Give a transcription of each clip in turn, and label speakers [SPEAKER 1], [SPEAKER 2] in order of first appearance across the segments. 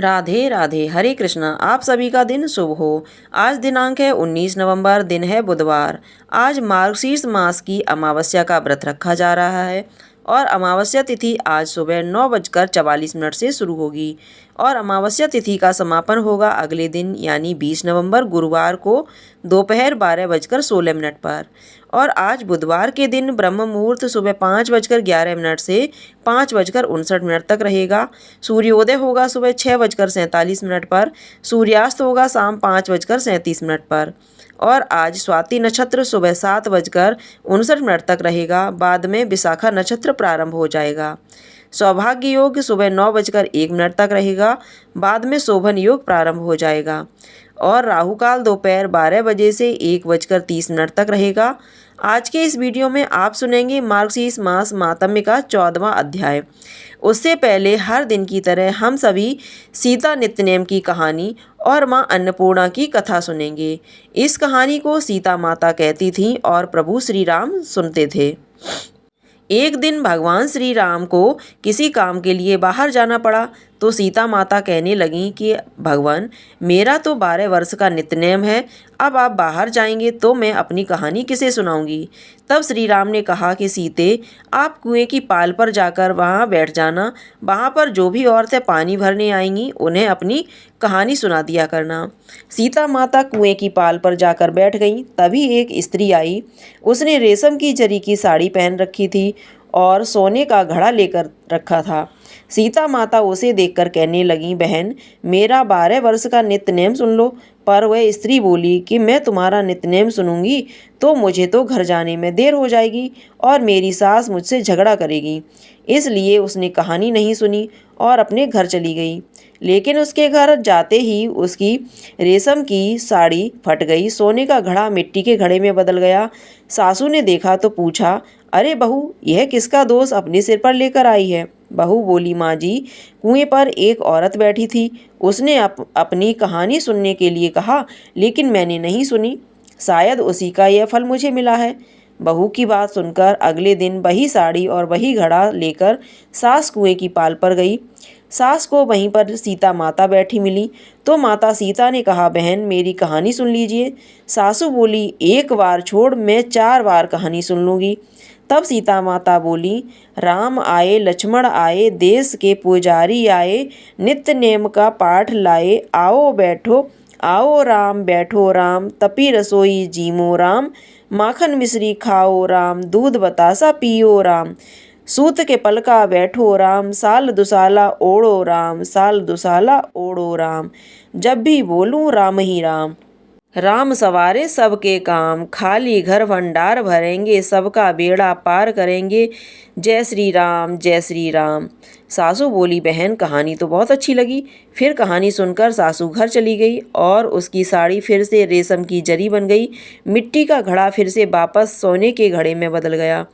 [SPEAKER 1] राधे राधे। हरे कृष्णा। आप सभी का दिन शुभ हो। आज दिनांक है 19 नवंबर, दिन है बुधवार। आज मार्गशीर्ष मास की अमावस्या का व्रत रखा जा रहा है और अमावस्या तिथि आज सुबह 9:44 से शुरू होगी और अमावस्या तिथि का समापन होगा अगले दिन यानी 20 नवंबर गुरुवार को दोपहर 12:16 पर। और आज बुधवार के दिन ब्रह्म मुहूर्त सुबह 5:11 से 5:59 तक रहेगा। सूर्योदय होगा सुबह 6:47 पर। सूर्यास्त होगा शाम 5:37 पर। और आज स्वाति नक्षत्र सुबह 7:59 तक रहेगा। बाद में विशाखा नक्षत्र प्रारंभ हो जाएगा। सौभाग्य योग सुबह 9:01 तक रहेगा। बाद में शोभन योग प्रारंभ हो जाएगा। और राहु काल दोपहर 12 बजे से 1:30 तक रहेगा। आज के इस वीडियो में आप सुनेंगे मार्गशीर्ष मास मातम्य का 14वां अध्याय। उससे पहले हर दिन की तरह हम सभी सीता नित्यनेम की कहानी और माँ अन्नपूर्णा की कथा सुनेंगे। इस कहानी को सीता माता कहती थीं और प्रभु श्री राम सुनते थे। एक दिन भगवान श्री राम को किसी काम के लिए बाहर जाना पड़ा तो सीता माता कहने लगीं कि भगवान, मेरा तो 12 वर्ष का नित्यनेम है, अब आप बाहर जाएंगे तो मैं अपनी कहानी किसे सुनाऊंगी। तब श्री राम ने कहा कि सीते, आप कुएं की पाल पर जाकर वहाँ बैठ जाना। वहाँ पर जो भी औरतें पानी भरने आएंगी उन्हें अपनी कहानी सुना दिया करना। सीता माता कुएं की पाल पर जाकर बैठ गईं। तभी एक स्त्री आई। उसने रेशम की जरी की साड़ी पहन रखी थी और सोने का घड़ा लेकर रखा था। सीता माता उसे देखकर कहने लगी, बहन, मेरा 12 वर्ष का नित्यनेम सुन लो। पर वह स्त्री बोली कि मैं तुम्हारा नित्यनेम सुनूंगी तो मुझे तो घर जाने में देर हो जाएगी और मेरी सास मुझसे झगड़ा करेगी। इसलिए उसने कहानी नहीं सुनी और अपने घर चली गई। लेकिन उसके घर जाते ही उसकी रेशम की साड़ी फट गई, सोने का घड़ा मिट्टी के घड़े में बदल गया। सासू ने देखा तो पूछा, अरे बहू, यह किसका दोष अपने सिर पर लेकर आई है। बहू बोली, माँ जी, कुएं पर एक औरत बैठी थी। उसने अपनी कहानी सुनने के लिए कहा, लेकिन मैंने नहीं सुनी। शायद उसी का यह फल मुझे मिला है। बहू की बात सुनकर अगले दिन वही साड़ी और वही घड़ा लेकर सास कुएं की पाल पर गई। सास को वहीं पर सीता माता बैठी मिली तो माता सीता ने कहा, बहन, मेरी कहानी सुन लीजिए। सासू बोली, एक बार छोड़, मैं 4 बार कहानी सुन लूँगी। तब सीता माता बोली, राम आए, लक्ष्मण आए, देश के पुजारी आए, नित्य नेम का पाठ लाए, आओ बैठो, आओ राम, बैठो राम, तपी रसोई जीमो राम, माखन मिश्री खाओ राम, दूध बतासा पियो राम, सूत के पलका बैठो राम, साल दुसाला ओढ़ो राम, साल दुसाला ओढ़ो राम, जब भी बोलूं राम ही राम। राम सवारे सबके काम, खाली घर भंडार भरेंगे, सबका बेड़ा पार करेंगे, जय श्री राम, जय श्री राम। सासू बोली, बहन, कहानी तो बहुत अच्छी लगी। फिर कहानी सुनकर सासू घर चली गई और उसकी साड़ी फिर से रेशम की जरी बन गई। मिट्टी का घड़ा फिर से वापस सोने के घड़े में बदल गया।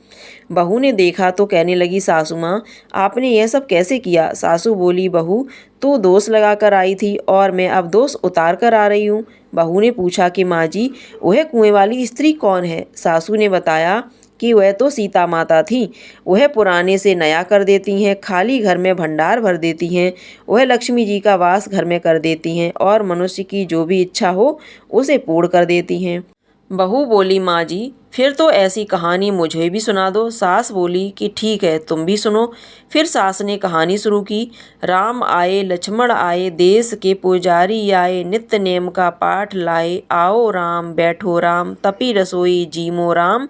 [SPEAKER 1] बहू ने देखा तो कहने लगी, सासू माँ, आपने यह सब कैसे किया। सासू बोली, बहू, तू दोष लगा कर आई थी और मैं अब दोष उतार कर आ रही हूँ। बहू ने पूछा कि माँ जी, वह कुएं वाली स्त्री कौन है। सासू ने बताया कि वह तो सीता माता थी। वह पुराने से नया कर देती हैं, खाली घर में भंडार भर देती हैं, वह लक्ष्मी जी का वास घर में कर देती हैं और मनुष्य की जो भी इच्छा हो उसे पूर्ण कर देती हैं। बहू बोली, माँ जी, फिर तो ऐसी कहानी मुझे भी सुना दो। सास बोली कि ठीक है, तुम भी सुनो। फिर सास ने कहानी शुरू की। राम आए, लक्ष्मण आए, देश के पुजारी आए, नित्य नेम का पाठ लाए, आओ राम, बैठो राम, तपी रसोई जीमो राम,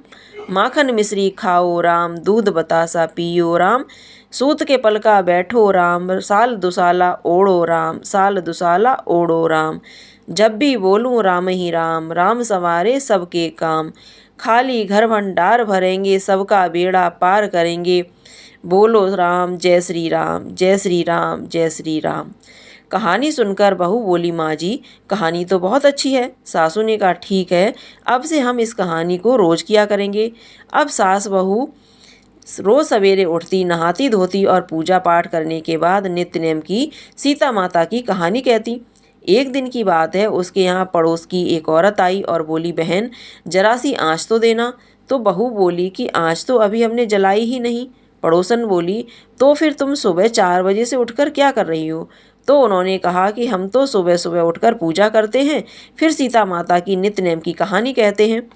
[SPEAKER 1] माखन मिश्री खाओ राम, दूध बतासा पियो राम, सूत के पलका बैठो राम, साल दुसाला ओढ़ो राम, साल दुसाला ओढ़ो राम, जब भी बोलूं राम ही राम। राम संवारे सबके काम, खाली घर भंडार भरेंगे, सबका बेड़ा पार करेंगे, बोलो राम, जय श्री राम, जय श्री राम, जय श्री राम। कहानी सुनकर बहू बोली, माँ जी, कहानी तो बहुत अच्छी है। सासू ने कहा, ठीक है, अब से हम इस कहानी को रोज़ किया करेंगे। अब सास बहू रोज़ सवेरे उठती, नहाती धोती और पूजा पाठ करने के बाद नित्य नेम की सीता माता की कहानी कहती। एक दिन की बात है, उसके यहाँ पड़ोस की एक औरत आई और बोली, बहन, जरा सी आँच तो देना। तो बहू बोली कि आँच तो अभी हमने जलाई ही नहीं। पड़ोसन बोली, तो फिर तुम सुबह 4 बजे से उठकर क्या कर रही हो। तो उन्होंने कहा कि हम तो सुबह सुबह उठकर पूजा करते हैं, फिर सीता माता की नित्य नेम की कहानी कहते हैं।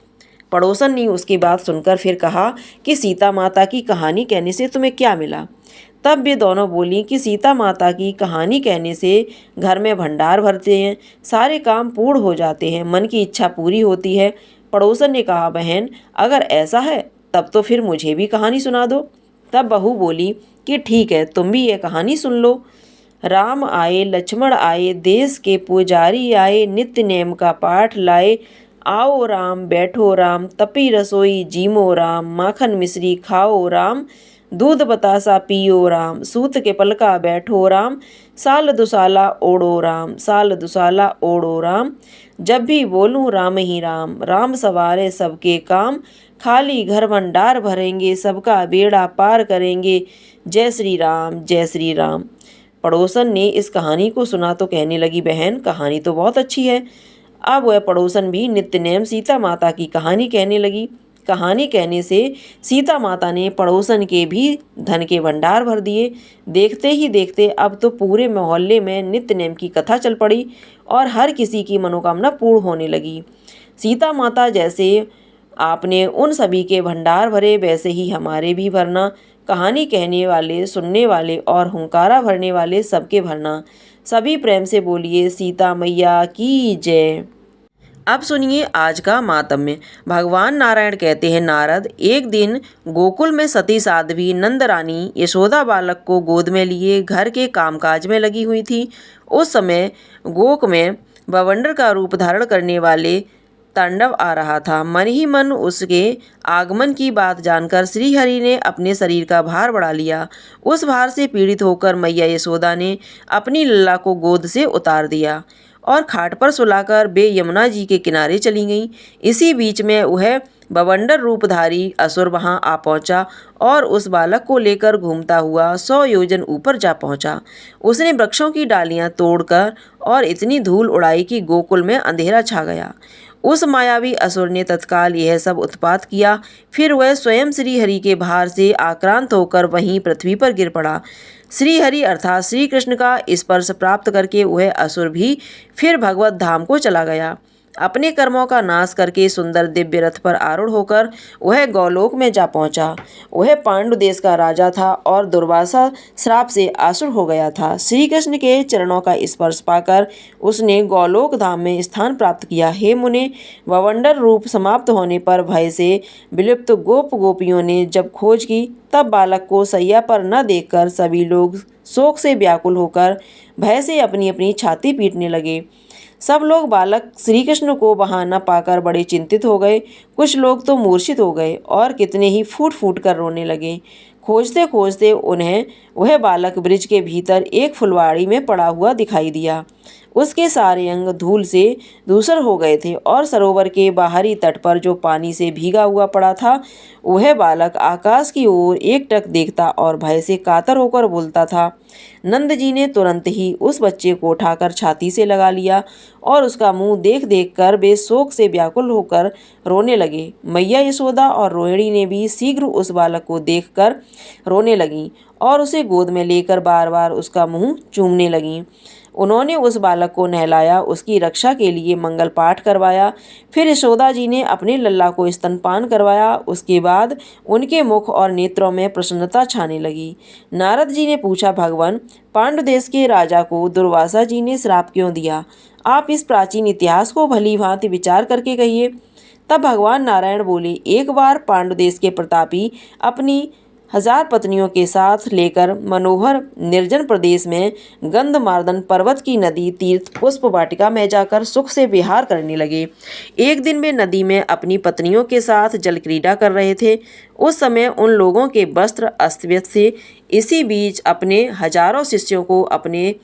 [SPEAKER 1] पड़ोसन ने उसकी बात सुनकर फिर कहा कि सीता माता की कहानी कहने से तुम्हें क्या मिला? तब वे दोनों बोली कि सीता माता की कहानी कहने से घर में भंडार भरते हैं, सारे काम पूर्ण हो जाते हैं, मन की इच्छा पूरी होती है। पड़ोसन ने कहा, बहन अगर ऐसा है तब तो फिर मुझे भी कहानी सुना दो। तब बहू बोली कि ठीक है, तुम भी ये कहानी सुन लो। राम आए लक्ष्मण आए, देश के पुजारी आए, नित्य नेम का पाठ लाए। आओ राम बैठो राम, तपी रसोई जीमो राम, माखन मिश्री खाओ राम, दूध बतासा पियो राम, सूत के पलका बैठो राम, साल दुसाला ओढ़ो राम, साल दुसाला ओढ़ो राम। जब भी बोलूं राम ही राम, राम सवारे सबके काम, खाली घर भंडार भरेंगे, सबका बेड़ा पार करेंगे, जय श्री राम जय श्री राम। पड़ोसन ने इस कहानी को सुना तो कहने लगी, बहन कहानी तो बहुत अच्छी है। अब वह पड़ोसन भी नित्य नेम सीता माता की कहानी कहने लगी। कहानी कहने से सीता माता ने पड़ोसन के भी धन के भंडार भर दिए। देखते ही देखते अब तो पूरे मोहल्ले में नित्य नेम की कथा चल पड़ी और हर किसी की मनोकामना पूर्ण होने लगी। सीता माता जैसे आपने उन सभी के भंडार भरे, वैसे ही हमारे भी भरना। कहानी कहने वाले, सुनने वाले और हुंकारा भरने वाले सबके भरना। सभी प्रेम से बोलिए सीता मैया की जय। अब सुनिए आज का मातम्य। भगवान नारायण कहते हैं, नारद एक दिन गोकुल में सती साध्वी नंद रानी यशोदा बालक को गोद में लिए घर के कामकाज में लगी हुई थी। उस समय गोक में बवंडर का रूप धारण करने वाले तांडव आ रहा था। मन ही मन उसके आगमन की बात जानकर श्रीहरि ने अपने शरीर का भार बढ़ा लिया। उस भार से पीड़ित होकर मैया यशोदा ने अपनी लल्ला को गोद से उतार दिया और खाट पर सुलाकर वे यमुना जी के किनारे चली गईं। इसी बीच में वह बवंडर रूपधारी असुर वहां आ पहुंचा और उस बालक को लेकर घूमता हुआ 100 योजन ऊपर जा पहुंचा। उसने वृक्षों की डालियां तोड़कर और इतनी धूल उड़ाई कि गोकुल में अंधेरा छा गया। उस मायावी असुर ने तत्काल यह सब उत्पात किया। फिर वह स्वयं श्रीहरि के भार से आक्रांत होकर वहीं पृथ्वी पर गिर पड़ा। श्रीहरि अर्थात श्री कृष्ण का स्पर्श प्राप्त करके वह असुर भी फिर भगवत धाम को चला गया। अपने कर्मों का नाश करके सुंदर दिव्य रथ पर आरूढ़ होकर वह गौलोक में जा पहुंचा। वह पांडु देश का राजा था और दुर्वासा श्राप से आसुर हो गया था। श्री कृष्ण के चरणों का स्पर्श पाकर उसने गौलोक धाम में स्थान प्राप्त किया। हे मुने, बवंडर रूप समाप्त होने पर भय से विलुप्त गोप गोपियों ने जब खोज की, तब बालक को सैया पर न देखकर सभी लोग शोक से व्याकुल होकर भय से अपनी अपनी छाती पीटने लगे। सब लोग बालक श्री कृष्ण को वहां न पाकर बड़े चिंतित हो गए। कुछ लोग तो मूर्छित हो गए और कितने ही फूट फूट कर रोने लगे। खोजते खोजते उन्हें वह बालक ब्रिज के भीतर एक फुलवाड़ी में पड़ा हुआ दिखाई दिया। उसके सारे अंग धूल से धूसर हो गए थे और सरोवर के बाहरी तट पर जो पानी से भीगा हुआ पड़ा था, वह बालक आकाश की ओर एकटक देखता और भय से कातर होकर बोलता था। नंद जी ने तुरंत ही उस बच्चे को उठाकर छाती से लगा लिया और उसका मुंह देख देख कर वे शोक से व्याकुल होकर रोने लगे। मैया यशोदा और रोहिणी ने भी शीघ्र उस बालक को देखकर रोने लगीं और उसे गोद में लेकर बार बार उसका मुंह चूमने लगीं। उन्होंने उस बालक को नहलाया, उसकी रक्षा के लिए मंगल पाठ करवाया। फिर यशोदा जी ने अपने लल्ला को स्तनपान करवाया। उसके बाद उनके मुख और नेत्रों में प्रसन्नता छाने लगी। नारद जी ने पूछा, भगवान, पांडु देश के राजा को दुर्वासा जी ने श्राप क्यों दिया? आप इस प्राचीन इतिहास को भली भांति विचार करके कहिए। तब भगवान नारायण बोले, एक बार पांडु देश के प्रतापी अपनी 1000 पत्नियों के साथ लेकर मनोहर निर्जन प्रदेश में गंधमार्दन पर्वत की नदी तीर्थ पुष्प वाटिका में जाकर सुख से विहार करने लगे। एक दिन वे नदी में अपनी पत्नियों के साथ जल क्रीड़ा कर रहे थे। उस समय उन लोगों के वस्त्र अस्त व्यस्त थे। इसी बीच अपने हजारों शिष्यों को अपने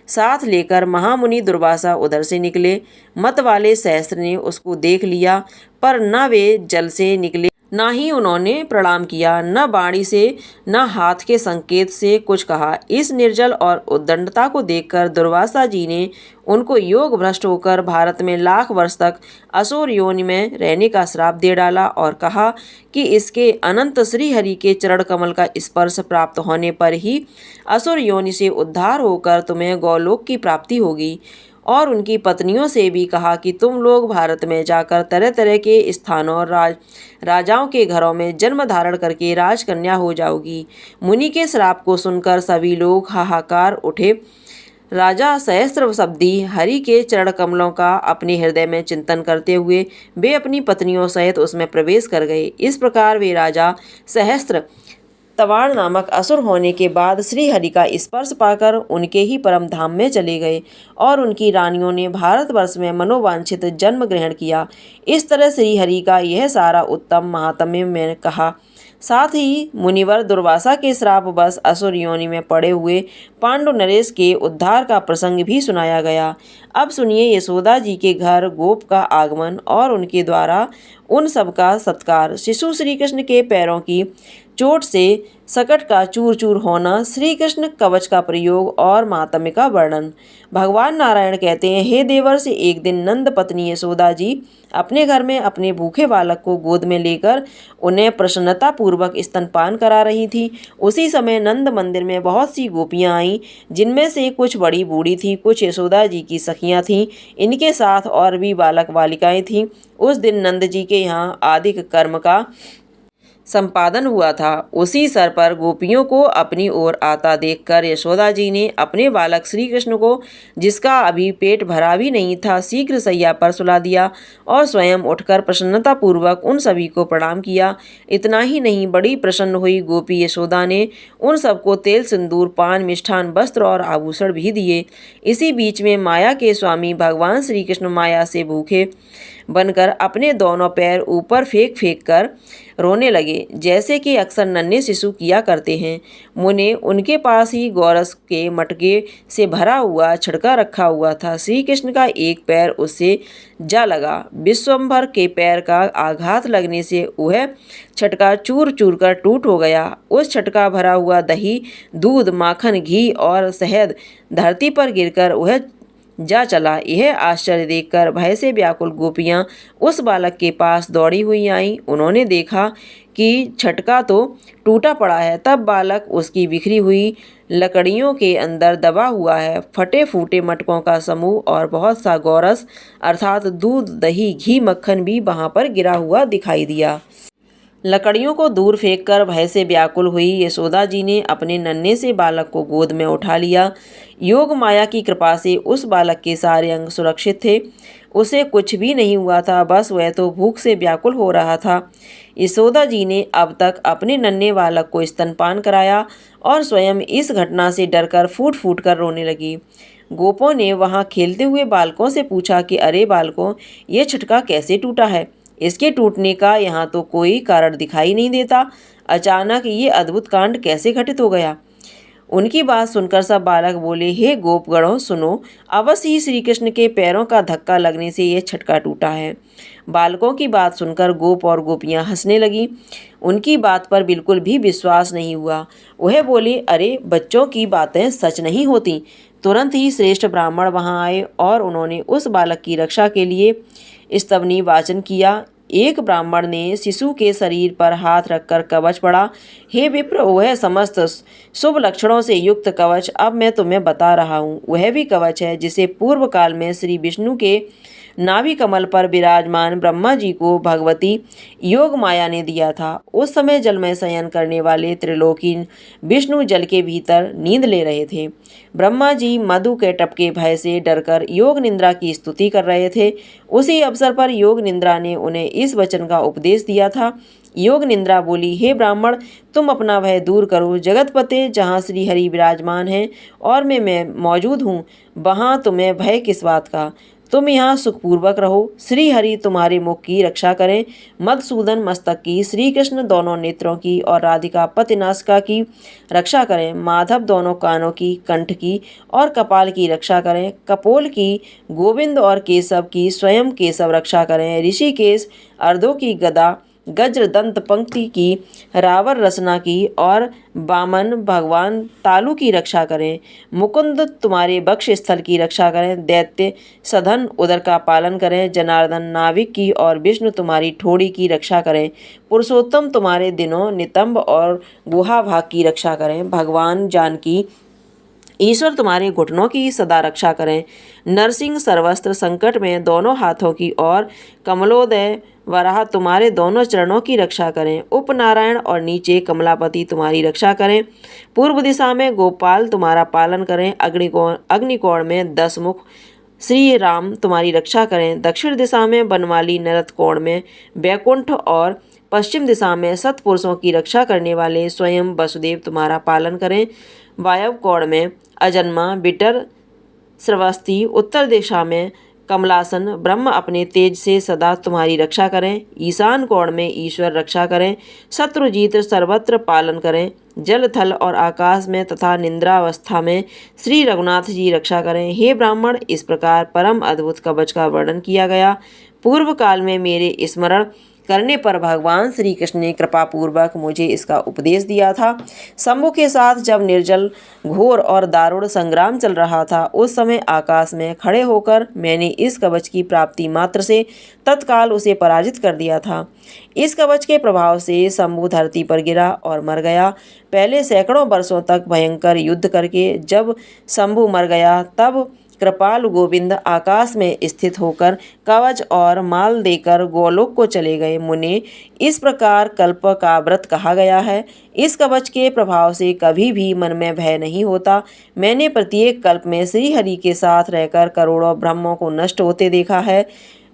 [SPEAKER 1] साथ लेकर महामुनि दुर्वासा उधर से निकले। मत वाले सहस्त्र ने उसको देख लिया, पर न वे जल से निकले ना ही उन्होंने प्रणाम किया, न वाणी से न हाथ के संकेत से कुछ कहा। इस निर्जल और उद्दंडता को देखकर दुर्वासा जी ने उनको योग भ्रष्ट होकर भारत में लाख वर्ष तक असुर योनि में रहने का श्राप दे डाला और कहा कि इसके अनंत श्री हरि के चरण कमल का स्पर्श प्राप्त होने पर ही असुर योनि से उद्धार होकर तुम्हें गौलोक की प्राप्ति होगी। और उनकी पत्नियों से भी कहा कि तुम लोग भारत में जाकर तरह तरह के स्थानों और राजाओं के घरों में जन्म धारण करके राजकन्या हो जाओगी। मुनि के श्राप को सुनकर सभी लोग हाहाकार उठे। राजा सहस्त्र शब्दी हरि के चरण कमलों का अपने हृदय में चिंतन करते हुए वे अपनी पत्नियों सहित उसमें प्रवेश कर गए। इस प्रकार वे राजा सहस्त्र तवाण नामक असुर होने के बाद श्री हरि का स्पर्श पाकर उनके ही परम धाम में चले गए और उनकी रानियों ने भारतवर्ष में मनोवांछित जन्म ग्रहण किया। इस तरह श्री हरि का यह सारा उत्तम महात्म्य मैंने कहा। साथ ही मुनिवर दुर्वासा के श्राप बस असुर योनि में पड़े हुए पांडु नरेश के उद्धार का प्रसंग भी सुनाया गया। अब सुनिए यशोदा जी के घर गोप का आगमन और उनके द्वारा उन सब का सत्कार। शिशु श्री कृष्ण के पैरों की चोट से सकट का चूर चूर होना, श्री कृष्ण कवच का प्रयोग और मातम्य का वर्णन। भगवान नारायण कहते हैं, हे देवर्षि, एक दिन नंद पत्नी यशोदा जी अपने घर में अपने भूखे बालक को गोद में लेकर उन्हें प्रसन्नता पूर्वक स्तनपान करा रही थी। उसी समय नंद मंदिर में बहुत सी गोपियां आईं, जिनमें से कुछ बड़ी बूढ़ी थी, कुछ यशोदा जी की सखियां थीं। इनके साथ और भी बालक बालिकाएं थीं। उस दिन नंद जी के यहाँ आदिक कर्म का संपादन हुआ था। उसी सर पर गोपियों को अपनी ओर आता देखकर यशोदा जी ने अपने बालक श्री कृष्ण को, जिसका अभी पेट भरा भी नहीं था, शीघ्र सैया पर सुला दिया और स्वयं उठकर प्रसन्नता पूर्वक उन सभी को प्रणाम किया। इतना ही नहीं, बड़ी प्रसन्न हुई गोपी यशोदा ने उन सबको तेल, सिंदूर, पान, मिष्ठान, वस्त्र और आभूषण भी दिए। इसी बीच में माया के स्वामी भगवान श्री कृष्ण माया से भूखे बनकर अपने दोनों पैर ऊपर फेंक फेंक कर रोने लगे, जैसे कि अक्सर नन्हे शिशु किया करते हैं। मुने उनके पास ही गोरस के मटके से भरा हुआ छड़का रखा हुआ था। श्री कृष्ण का एक पैर उससे जा लगा। विश्वम्भर के पैर का आघात लगने से वह छटका चूर चूर कर टूट हो गया। उस छटका भरा हुआ दही, दूध, माखन, घी और शहद धरती पर गिरकर वह जा चला। यह आश्चर्य देखकर भय से व्याकुल गोपियां उस बालक के पास दौड़ी हुई आईं। उन्होंने देखा कि छटका तो टूटा पड़ा है, तब बालक उसकी बिखरी हुई लकड़ियों के अंदर दबा हुआ है। फटे फूटे मटकों का समूह और बहुत सा गोरस अर्थात दूध, दही, घी, मक्खन भी वहां पर गिरा हुआ दिखाई दिया। लकड़ियों को दूर फेंककर भय से व्याकुल हुई यशोदा जी ने अपने नन्हे से बालक को गोद में उठा लिया। योग माया की कृपा से उस बालक के सारे अंग सुरक्षित थे। उसे कुछ भी नहीं हुआ था, बस वह तो भूख से व्याकुल हो रहा था। यशोदा जी ने अब तक अपने नन्हे बालक को स्तनपान कराया और स्वयं इस घटना से डरकर फूट फूट कर रोने लगी। गोपों ने वहाँ खेलते हुए बालकों से पूछा कि अरे बालकों, ये छटका कैसे टूटा है? इसके टूटने का यहाँ तो कोई कारण दिखाई नहीं देता। अचानक ये अद्भुत कांड कैसे घटित हो गया? उनकी बात सुनकर सब बालक बोले, हे गोपगणों, सुनो, अवश्य ही श्री कृष्ण के पैरों का धक्का लगने से यह छटका टूटा है। बालकों की बात सुनकर गोप और गोपियां हंसने लगी। उनकी बात पर बिल्कुल भी विश्वास नहीं हुआ। वह बोले, अरे बच्चों की बातें सच नहीं होती। तुरंत ही श्रेष्ठ ब्राह्मण वहां आए और उन्होंने उस बालक की रक्षा के लिए स्तवनी वाचन किया। एक ब्राह्मण ने शिशु के शरीर पर हाथ रखकर कवच पढ़ा। हे विप्र, वह समस्त शुभ लक्षणों से युक्त कवच अब मैं तुम्हें बता रहा हूँ। वह भी कवच है जिसे पूर्व काल में श्री विष्णु के नाभि कमल पर विराजमान ब्रह्मा जी को भगवती योग माया ने दिया था। उस समय जल में शयन करने वाले त्रिलोकी विष्णु जल के भीतर नींद ले रहे थे। ब्रह्मा जी मधु के टपके भय से डरकर योग निंद्रा की स्तुति कर रहे थे। उसी अवसर पर योग निंद्रा ने उन्हें इस वचन का उपदेश दिया था। योग निंद्रा बोली, हे ब्राह्मण, तुम अपना भय दूर करो। जगतपते, जहाँ श्री हरि विराजमान हैं और मैं मौजूद हूँ, वहाँ तुम्हें भय किस बात का? तुम यहाँ सुखपूर्वक रहो। श्री हरि तुम्हारे मुख की रक्षा करें, मधुसूदन मस्तक की, श्री कृष्ण दोनों नेत्रों की और राधिका पतिनाशिका की रक्षा करें। माधव दोनों कानों की, कंठ की और कपाल की रक्षा करें। कपोल की गोविंद और केशव की, स्वयं केशव रक्षा करें। ऋषिकेश अर्धों की गदा गज्र दंत पंक्ति की, रावर रचना की और वामन भगवान तालु की रक्षा करें। मुकुंद तुम्हारे बक्ष स्थल की रक्षा करें। दैत्य सधन उदर का पालन करें। जनार्दन नाविक की और विष्णु तुम्हारी ठोड़ी की रक्षा करें। पुरुषोत्तम तुम्हारे दिनों नितंब और गुहा भाग की रक्षा करें। भगवान जानकी ईश्वर तुम्हारे घुटनों की सदा रक्षा करें। नरसिंह सर्वस्त्र संकट में दोनों हाथों की और कमलोदय वराह तुम्हारे दोनों चरणों की रक्षा करें। उपनारायण और नीचे कमलापति तुम्हारी रक्षा करें। पूर्व दिशा में गोपाल तुम्हारा पालन करें। अग्निकोण में 10 मुख श्री राम तुम्हारी रक्षा करें। दक्षिण दिशा में बनमाली नरत कोण में बैकुंठ और पश्चिम दिशा में सत्पुरुषों की रक्षा करने वाले स्वयं वसुदेव तुम्हारा पालन करें। वायव्य कोण में अजन्मा बिटर श्रवस्ती, उत्तर दिशा में कमलासन ब्रह्म अपने तेज से सदा तुम्हारी रक्षा करें। ईशान कोण में ईश्वर रक्षा करें। शत्रुजीत सर्वत्र पालन करें। जल थल और आकाश में तथा निंद्रावस्था में श्री रघुनाथ जी रक्षा करें। हे ब्राह्मण, इस प्रकार परम अद्भुत कवच का वर्णन किया गया। पूर्व काल में मेरे स्मरण करने पर भगवान श्री कृष्ण ने कृपा पूर्वक मुझे इसका उपदेश दिया था। शंभु के साथ जब निर्जल घोर और दारुण संग्राम चल रहा था, उस समय आकाश में खड़े होकर मैंने इस कवच की प्राप्ति मात्र से तत्काल उसे पराजित कर दिया था। इस कवच के प्रभाव से शंभु धरती पर गिरा और मर गया। पहले सैकड़ों वर्षों तक भयंकर युद्ध करके जब शंभु मर गया, तब कृपाल गोविंद आकाश में स्थित होकर कवच और माल देकर गोलोक को चले गए। मुने, इस प्रकार कल्प का व्रत कहा गया है। इस कवच के प्रभाव से कभी भी मन में भय नहीं होता। मैंने प्रत्येक कल्प में श्री हरि के साथ रहकर करोड़ों ब्रह्मों को नष्ट होते देखा है।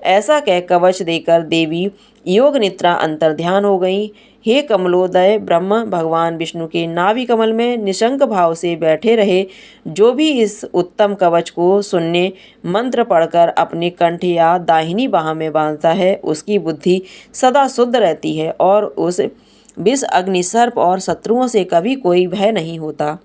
[SPEAKER 1] ऐसा कह कवच देकर देवी योग निद्रा अंतर्ध्यान हो गई। हे कमलोदय ब्रह्म भगवान विष्णु के नाभि कमल में निशंक भाव से बैठे रहे। जो भी इस उत्तम कवच को सुनने मंत्र पढ़कर अपने कंठ या दाहिनी बाह में बांधता है, उसकी बुद्धि सदा शुद्ध रहती है और उस विष अग्नि सर्प और शत्रुओं से कभी कोई भय नहीं होता।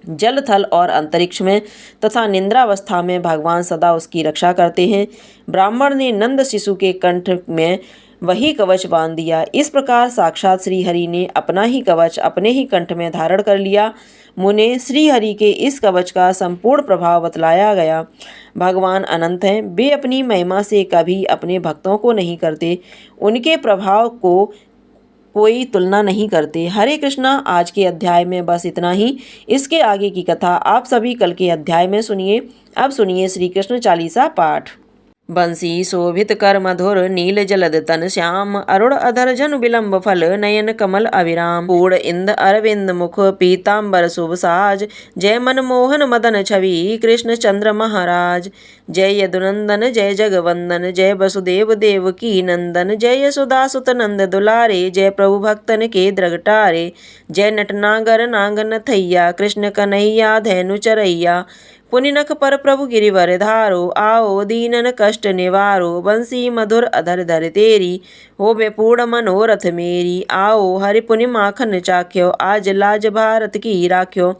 [SPEAKER 1] जल थल और अंतरिक्ष में तथा निंद्रावस्था में भगवान सदा उसकी रक्षा करते हैं। ब्राह्मण ने नंद शिशु के कंठ में वही कवच बांध दिया। इस प्रकार साक्षात श्री हरि ने अपना ही कवच अपने ही कंठ में धारण कर लिया। मुने, श्री हरि के इस कवच का संपूर्ण प्रभाव बतलाया गया। भगवान अनंत हैं। वे अपनी महिमा से कभी अपने भक्तों को नहीं करते। उनके प्रभाव को कोई तुलना नहीं करते। हरे कृष्णा। आज के अध्याय में बस इतना ही। इसके आगे की कथा आप सभी कल के अध्याय में सुनिए। अब सुनिए श्री कृष्ण चालीसा पाठ। बंसी शोभित कर मधुर नील जलद तन श्याम, अरुण अधर जन विलंब फल नयन कमल अविराम। पूर्ण इंद अरविंद मुख पीताम्बर शुभ साज, जय मनमोहन मदन छवि कृष्ण चंद्र महाराज। जय यदुनंदन जय जगवंदन, जय वसुदेव देव की नंदन, जय यशोदा सुत नंद दुलारे, जय प्रभु भक्तन के द्रगटारे। जय नटनागर नांगन थैया, कृष्ण कन्हैया धैनु चरैया। पुनिनख पर प्रभु गिरिवर धारो, आओ दीनन कष्ट निवारो। बंसी मधुर अधर धर तेरी, होवे पूर्ण मनोरथ मेरी। आओ हरि पुनि माखन चाख्यो, आज लाज भारत की राख्यो।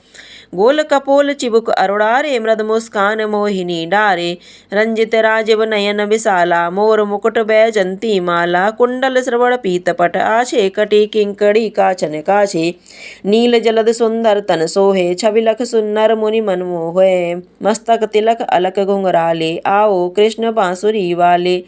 [SPEAKER 1] गोल कपोल चिबुक अरुणारे, मृद मुस्कान मोहिनी डारे। रंजित राजीव नयन विशाला, मोर मुकुट बैजंती माला। कुंडल श्रवण पीतपट आछे, कटी किंकड़ी काचन काछे। नील जलद सुंदर तन सोहे, छविलख सुन्नर मुनि मन मोहे। मस्तक तिलक अलक घुंघराले, आओ कृष्ण बांसुरी वाले।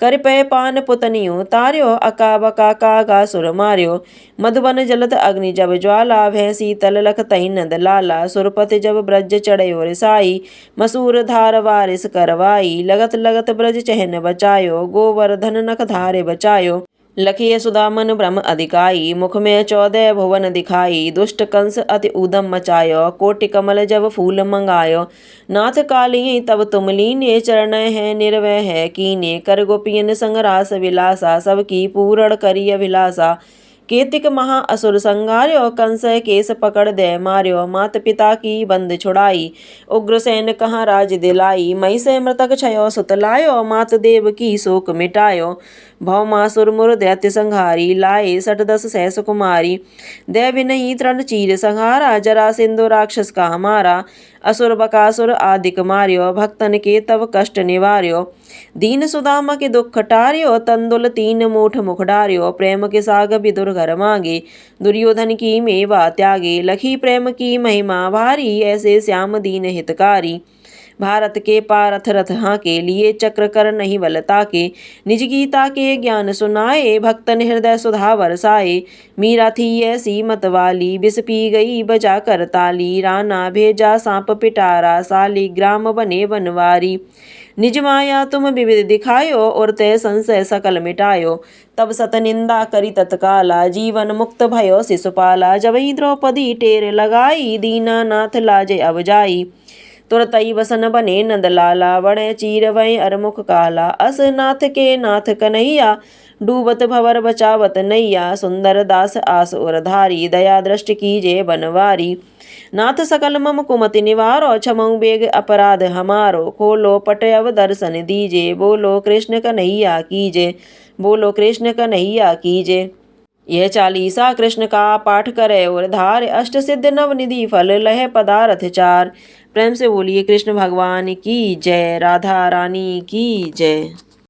[SPEAKER 1] कर पै पान पुतनियो तार्यो, अका बका कागा सुर मार्यो। मधुबन जलत अग्नि जब ज्वाला, भय शीतल लख तहि नंद लाला। सुरपति जब ब्रज चढ़यो रिसाई, मसूर धार वारिस करवाई। लगत लगत ब्रज चहन बचायो, गोवर्धन नख धारे बचायो। लखिय सुदामन ब्रह्म अधिकाई, मुख में 14 भुवन दिखाई। दुष्ट कंस अति उदम मचायो, कोटि कमल जब फूल मंगायो। नाथ काली तब तुम लीने, चरण है निर्वय है कीने। कर गोपियन संग रास विलासा, सबकी पूरण करी अभिलाषा। केतिक महा असुर संगार्यो, कंस केस पकड़ दे मार्यो। मात पिता की बंद छुड़ाई, उग्रसेन कहाँ राज दिलाई। मई से मृतक छयो सुत लायो, मात देव की शोक मिटायो। भौमासुर मुर दैत्य संहारी, लाए 68 सहस कुमारी। देव नहीं तृण चीर संहारा, जरा सिंधु राक्षस का हमारा। असुर बकासुर आदिक मार्यो, भक्तन के तब कष्ट निवार्यो। दीन सुदामा के दुख टार्यो, तंदुल 3 मूठ मुख डार्यो। प्रेम के साग विदुर घर मांगे, दुर्योधन की मेवा त्यागे। लखी प्रेम की महिमा भारी, ऐसे श्याम दीन हितकारी। भारत के पारथ रथ हाके, लिए चक्र कर नहीं बलता के। निज गीता के ज्ञान सुनाए, भक्तन हृदय सुधा बरसाए। मीरा थी ऐसी मत वाली, विष पी गई बजा कर ताली। राना भेजा सांप पिटारा, सालिग्राम बने बनवारी। निज माया तुम विविध दिखायो, और तय संशय सकल मिटायो। तब सत निंदा करी तत्काला, जीवन मुक्त भयो शिशुपाला। जबहि द्रौपदी टेर लगाई, दीनानाथ लाजे अब जाई। तुरतई बसन बने नंदलाला, बड़े चीर वै अरमुख काला। अस नाथ के नाथ कन्हैया, डूबत भवर बचावत नैया। सुंदर दास आस उरधारी, दया दृष्टि कीजे बनवारी। नाथ सकल मम कुमति निवारो, क्षमऊ बेग अपराध हमारो। खोलो पट अब दर्शन दीजे, बोलो कृष्ण कन्हैया कीजे। बोलो कृष्ण कन्हैया कीजे। यह चालीसा कृष्ण का पाठ करे और धार, अष्ट सिद्ध नवनिधि फल लहे पदारथ चार। प्रेम से बोलिए कृष्ण भगवान की जय, राधा रानी की जय।